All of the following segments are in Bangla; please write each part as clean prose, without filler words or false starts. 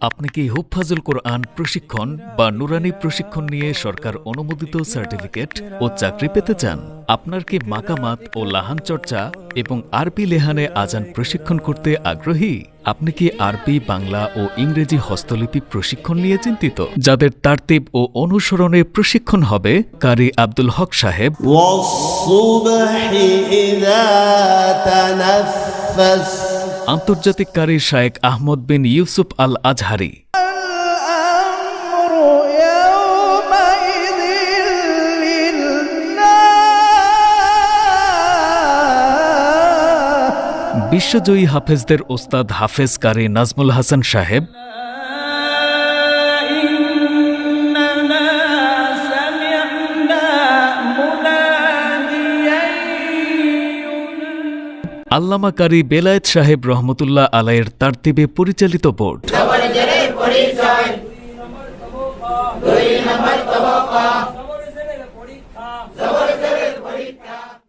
আপনি কি হুফাজুল কোরআন প্রশিক্ষণ বা নুরানি প্রশিক্ষণ নিয়ে সরকার অনুমোদিত সার্টিফিকেট ও চাকরি পেতে চান? আপনার কি মাকামাত ও লাহান চর্চা এবং আরবি লেহানে আজান প্রশিক্ষণ করতে আগ্রহী? আপনি কি আরবি, বাংলা ও ইংরেজি হস্তলিপি প্রশিক্ষণ নিয়ে চিন্তিত? যাদের তারতিব ও অনুসরণে প্রশিক্ষণ হবে কারি আব্দুল হক সাহেব, আন্তর্জাতিক কারি শায়েখ আহমদ বিন ইউসুফ আল আজহারি, বিশ্বজয়ী হাফেজদের ওস্তাদ হাফেজ কারি নাজমুল হাসান সাহেব, আল্লামা কারি বেলায়েত সাহেব রহমতুল্লাহ আলাইয়ের তারতিবে পরিচালিত বোর্ড,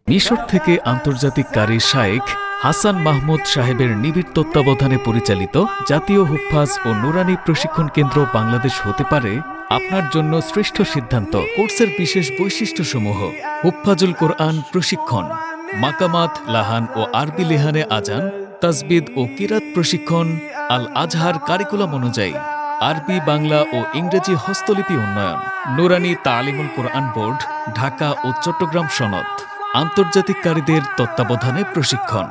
মিশর থেকে আন্তর্জাতিক কারি শায়েখ হাসান মাহমুদ সাহেবের নিবিড় তত্ত্বাবধানে পরিচালিত জাতীয় হুফাজ ও নুরানি প্রশিক্ষণ কেন্দ্র বাংলাদেশ হতে পারে আপনার জন্য শ্রেষ্ঠ সিদ্ধান্ত। কোর্সের বিশেষ বৈশিষ্ট্যসমূহ: হুফাজুল কোরআন প্রশিক্ষণ, মাকামাত, লাহান ও আরবি লেহানে আজান, তাজবিদ ও কিরাত প্রশিক্ষণ, আল আজহার কারিকুলাম অনুযায়ী আরবি, বাংলা ও ইংরেজি হস্তলিপি উন্নয়ন, নুরানি তালিমুল কোরআন বোর্ড, ঢাকা ও চট্টগ্রাম সনদ, আন্তর্জাতিক কারীদের তত্ত্বাবধানে প্রশিক্ষণ,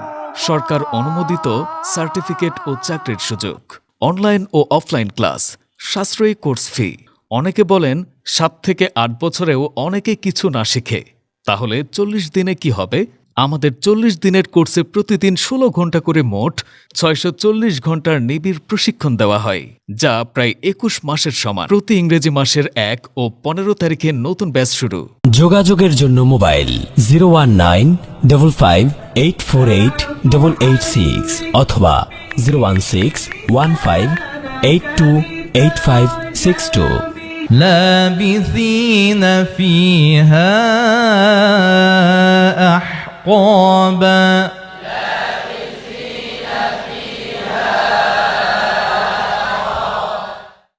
সরকার অনুমোদিত সার্টিফিকেট ও চাকরির সুযোগ, অনলাইন ও অফলাইন ক্লাস, সাশ্রয়ী কোর্স ফি। অনেকে বলেন 7 থেকে 8 বছরেও অনেকে কিছু না শিখে, তাহলে 40 দিনে কি হবে? আমাদের 40 দিনের কোর্সে প্রতিদিন 16 ঘন্টা করে মোট 640 ঘন্টার নিবিড় প্রশিক্ষণ দেওয়া হয়, যা প্রায় 21 মাসের সমান। প্রতি ইংরেজি মাসের 1 ও 15 তারিখে নতুন ব্যাচ শুরু। যোগাযোগের জন্য মোবাইল 01955848886 অথবা 01615828562। لابثين فيها أحقابا